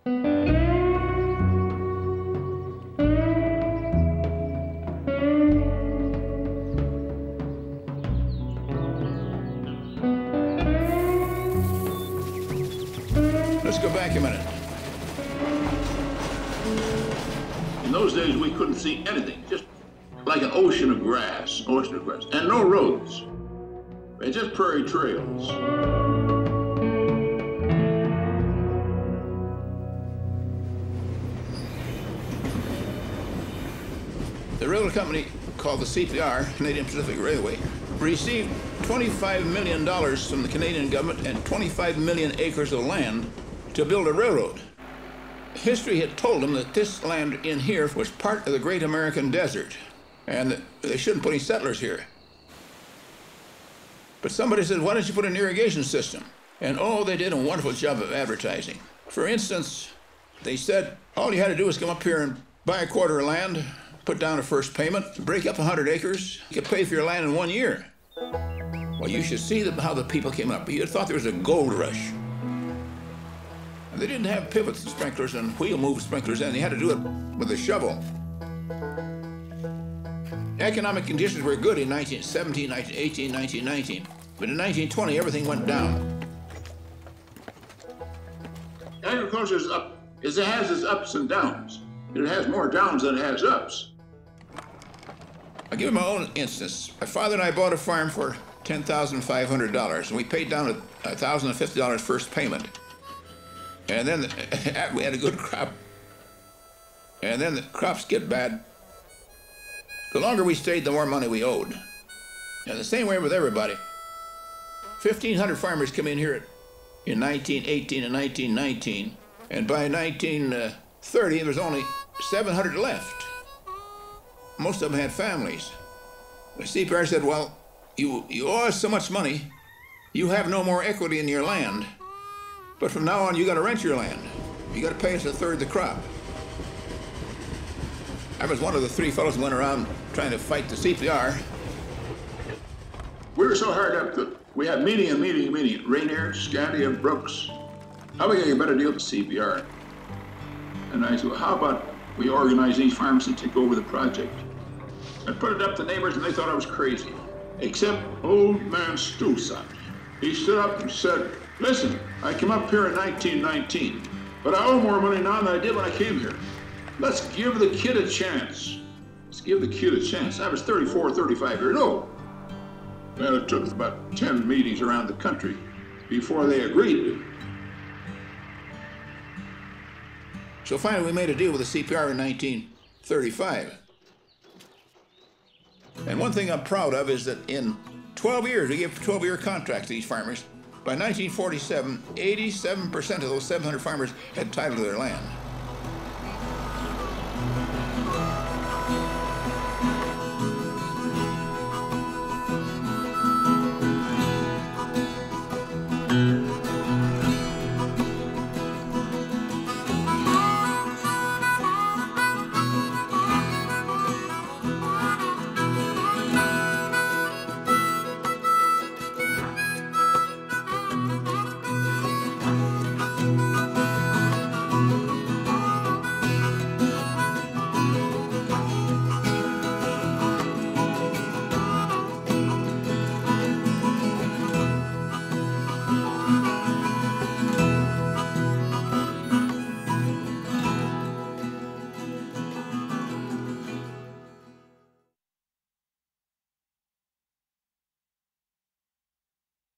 Let's go back a minute. In those days, we couldn't see anything, just like an ocean of grass, and no roads, and just prairie trails. The railroad company called the CPR, Canadian Pacific Railway, received $25 million from the Canadian government and 25 million acres of land to build a railroad. History had told them that this land in here was part of the Great American Desert, and that they shouldn't put any settlers here. But somebody said, why don't you put an irrigation system? And oh, they did a wonderful job of advertising. For instance, they said, all you had to do was come up here and buy a quarter of land, put down a first payment, break up 100 acres, you could pay for your land in 1 year. Well, you should see how the people came up. You'd thought there was a gold rush. And they didn't have pivot sprinklers and wheel move sprinklers, and they had to do it with a shovel. Economic conditions were good in 1917, 1918, 1919, but in 1920, everything went down. Agriculture is up. It has its ups and downs. It has more downs than it has ups. I'll give you my own instance. My father and I bought a farm for $10,500, and we paid down $1,050 first payment. And then we had a good crop. And then the crops get bad. The longer we stayed, the more money we owed. And the same way with everybody. 1,500 farmers come in here in 1918 and 1919, and by 1930, there's only 700 left. Most of them had families. The CPR said, well, you owe us so much money, you have no more equity in your land, but from now on, you got to rent your land. You got to pay us a third of the crop. I was one of the three fellows who went around trying to fight the CPR. We were so hard up that we had meeting. Rainier, Scandia, Brooks. How are we getting a better deal with the CPR? And I said, well, how about we organize these farms and take over the project? I put it up to neighbors and they thought I was crazy. Except old man Stuson. He stood up and said, listen, I came up here in 1919, but I owe more money now than I did when I came here. Let's give the kid a chance. Let's give the kid a chance. I was 34, 35 years old. And it took about 10 meetings around the country before they agreed. So finally, we made a deal with the CPR in 1935. And one thing I'm proud of is that in 12 years, we gave 12-year contracts to these farmers. By 1947, 87% of those 700 farmers had title to their land.